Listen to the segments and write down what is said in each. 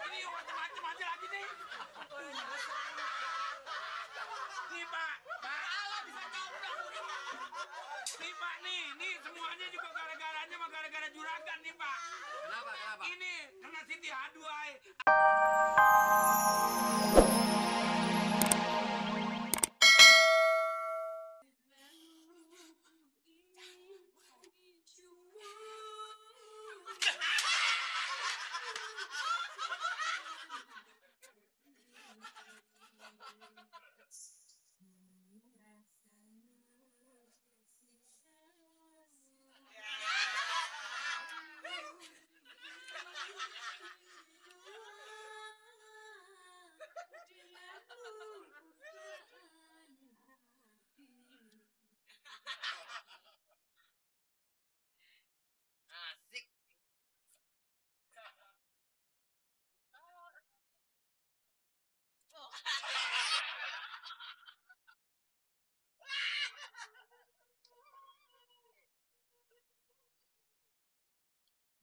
Ini macam-macam aja lagi nih. Nih Pak, Allah bisa copot. Nih Pak, nih semuanya juga gara-garanya mah gara-gara juragan nih Pak. Kenapa? Ini kena Siti Haduai. Asik.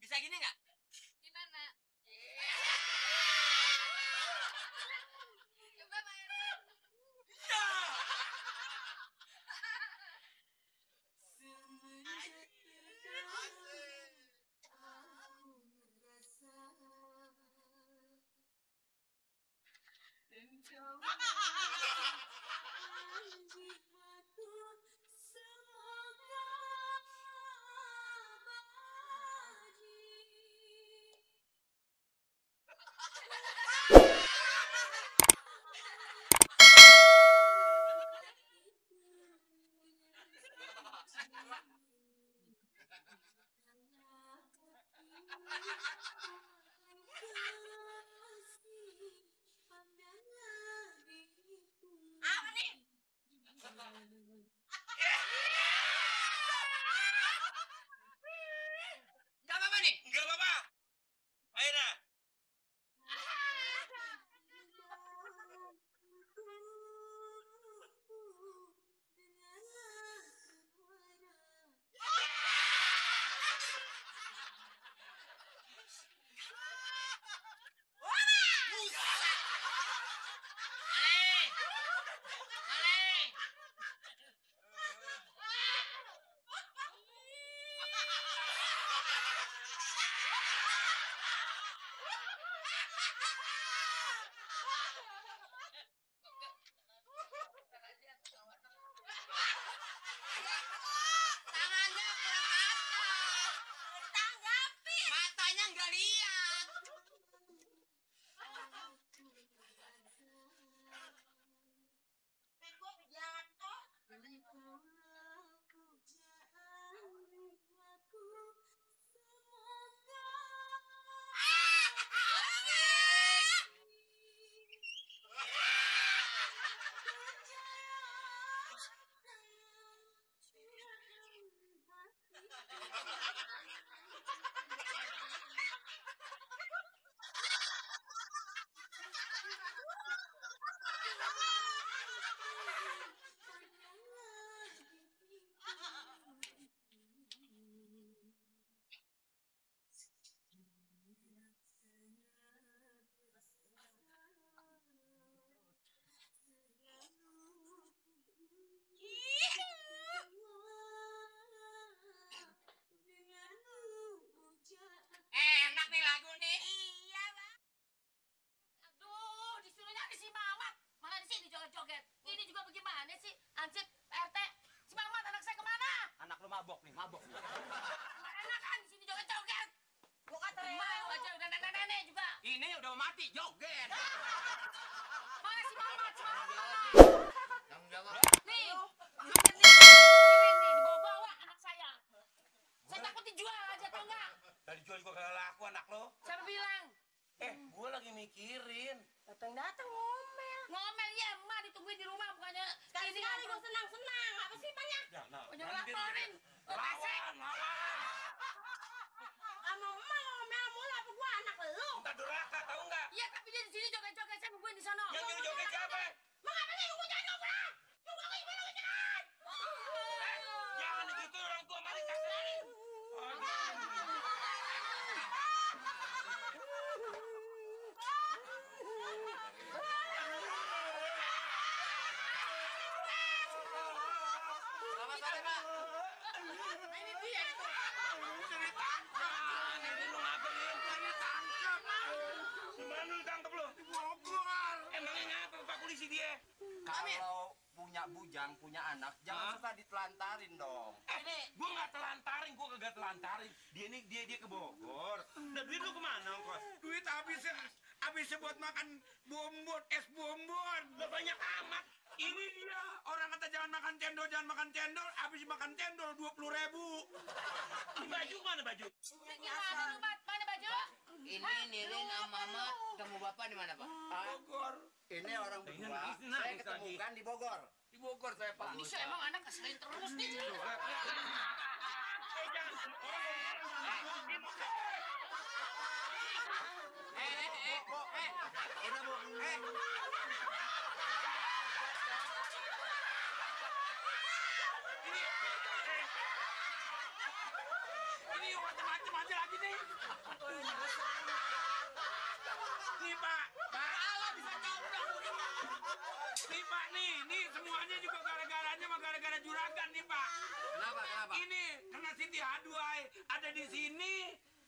Bisa gini nggak? Gimana? Coba main. Apa nih? Nggak apa-apa nih. Enggak apa-apa. Ayo dah. Tangannya kurang atas. Matanya nggak lihat. Enak nih lagu nih. Iya, Bang. Aduh, disuruh nyari si Mamat. Malah di sini joget-joget. Ini juga bagaimana sih? Ansip, RT. Si Mamat anak saya kemana? Anak lu mabok nih, mabok. Nggak enak kan di sini joget-joget. Gua kata mau aja udah nenek-nenek juga. Ini udah mati, joget. Mana si Mamat? Si Mamat mana? Tanggung jawab. Nih, ada nih, dikirim nih, dibawa-bawa anak saya. Saya takut dijual aja, tau nggak? Dari jual juga kagak laku anak lo. Siapa bilang? Gue lagi mikirin. Datang-datang ngomel. Ngomel ya, emak ditungguin di rumah bukannya sekali-sekali gue senang-senang. Apa sih banyak? Ya, nah. Punya laporin. Lawan. Sama emak ngomel mulu apa gua anak lu? Entah durhaka, tahu nggak? Iya, tapi dia di sini joget-joget saya nungguin di sana. Yang nyuruh joget siapa? Mengapa sih nunggu jangan ngobrol? Nunggu gimana jangan? Jangan gitu orang tua mari kasih. yang punya anak jangan suka ditelantarin dong. Gue nggak telantarin, gue kagak telantarin. Dia ke Bogor. Nah, duit lu kemana, Kos? Duit habisnya buat makan bonbon, es bonbon. Udah banyak amat. Ini dia, orang kata jangan makan cendol, habis makan cendol 20.000. Baju mana baju? Gimana lu, Mat? Mana baju? Ini Nirin sama Mama ketemu Bapak di mana, Pak? Bogor. Ini orang berdua. Saya ketemukan di Bogor. Di Bogor saya, Pak. Ini emang anak keselin terus nih. Udah Bu. Ini macam-macam aja lagi nih. Nih Pak, Bisa jauh dong. nih Pak nih semuanya juga gara-gara juragan nih Pak. Kenapa? Ini karena Siti Aduai ada di sini.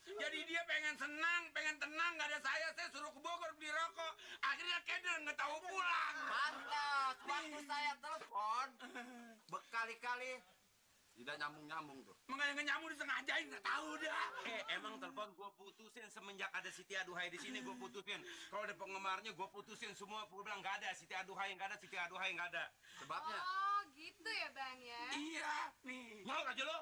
Jadi dia pengen senang, pengen tenang, nggak ada saya suruh ke Bogor beli rokok. Akhirnya keder nggak tahu pulang. Pantas. Waktu saya telepon berkali-kali tidak nyambung tuh. Mengenai nyamuk disengajain nggak tahu dah. Emang telepon gue putusin semenjak ada Siti Aduhai di sini gue putusin. Kalau ada penggemarnya gue putusin semua. Gue bilang nggak ada Siti Aduhai nggak ada. Sebabnya? Oh gitu ya Bang ya. Iya nih. Mau aja lo?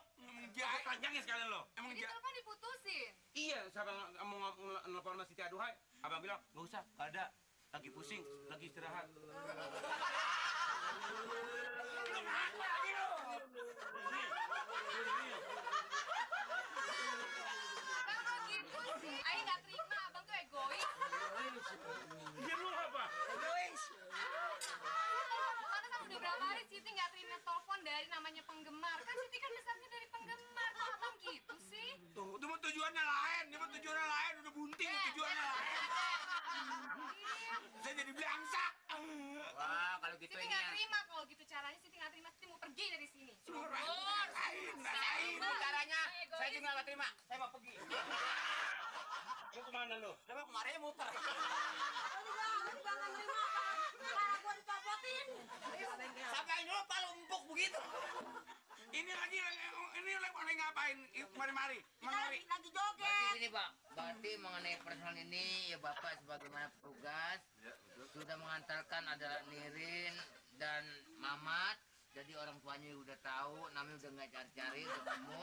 Dia panjangin sekalian lo. Emang Jadi telepon diputusin. Iya, siapa mau nelfon sama Siti Aduhai? Abang bilang nggak usah, nggak ada. Lagi pusing, lagi istirahat. Bang kok gitu sih? Ayo nggak terima, Abang tuh egois. Dia lu apa? Karena kan udah berapa hari Siti nggak terima telepon dari namanya penggemar. Kan Siti kan besarnya dari penggemar. Kok Abang gitu sih? Tuh, itu mah tujuannya lain. Udah bunting tujuannya lain. Saya jadi belangsa. Wah, kalau gitu Siti ini nggak ya. terima kalau gitu caranya. Siti nggak terima. Siti mau pergi dari sini. Lain. Caranya saya juga nggak terima. Saya mau pergi. Lu kemana lu? Coba kemarin muter. Sampai dulu palu empuk begitu. Ini lagi ngapain? Mari. Lagi joget. Ini Pak, berarti mengenai persoalan ini ya Bapak sebagaimana petugas sudah mengantarkan ada Nirin dan Mamat. Jadi orang tuanya udah tahu, namanya udah nggak cari-cari, udah ketemu.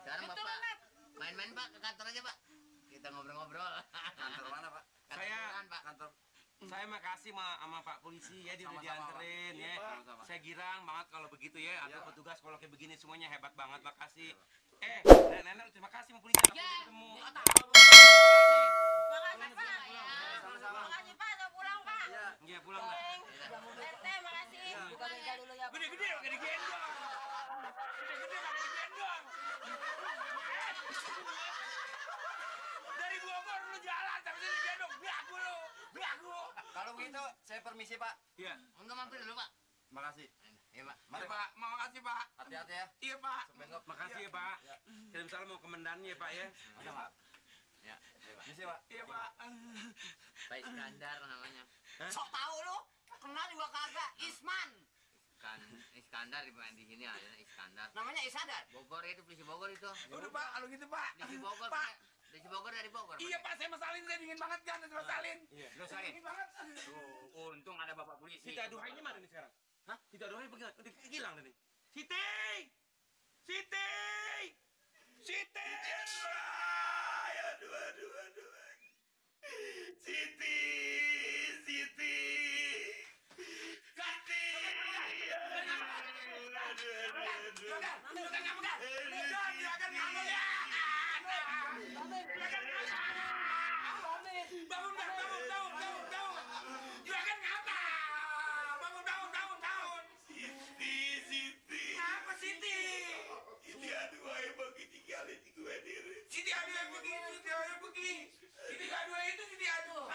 Sekarang Betul, Bapak Mat. main-main Pak ke kantor aja Pak. Kita ngobrol-ngobrol. Kantor mana Pak? Kantor Saya- kelurahan, Pak. Kantor. Saya makasih sama Pak Polisi ya dia udah Sama-sama, dianterin Pak. ya. Iya, sama-sama. Saya girang banget kalau begitu ya. Atau Iya, Pak. petugas kalau kayak begini semuanya hebat banget. Makasih. Nenek terima kasih sama polisi Ya. ketemu. Makasih Pak. Sama-sama. Makasih Pak, udah pulang Pak. Iya. Iya pulang dah. RT makasih. Gede-gede pakai digendong. Gede-gede pakai digendong. Dari Bogor lu jalan sampai sini digendong. Belagu. Kalau begitu saya permisi Pak. Iya. Enggak mampir dulu Pak. Makasih. Iya Pak. Mari Iya Pak, makasih Pak. Hati-hati ya. Iya Pak. Bengkok. Makasih ya Pak. Kirim salam mau komandannya ya Pak ya. Ada Pak. Ya. Misi Pak. Iya Pak. Pak Iskandar namanya. Sok tahu lu. Kenal juga kagak. Isman. Kan Iskandar di sini ada Iskandar. Namanya Isadar. Bogor itu polisi Bogor itu. Udah Pak, kalau gitu Pak. Polisi Bogor. Pak. Polisi Bogor dari Bogor. Iya Pak, saya masalin, saya dingin banget kan, saya masalin. Iya. Lo saya. Dingin banget. Untung ada Bapak polisi. Siti Aduhainya mana nih sekarang? Hah? Siti Aduhai bagaimana? Udah hilang nih. Siti! Aduh.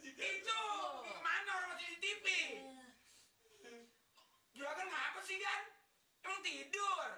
Siti! Itu mana orang masih di TV? Juragan ngapa sih kan? Emang tidur?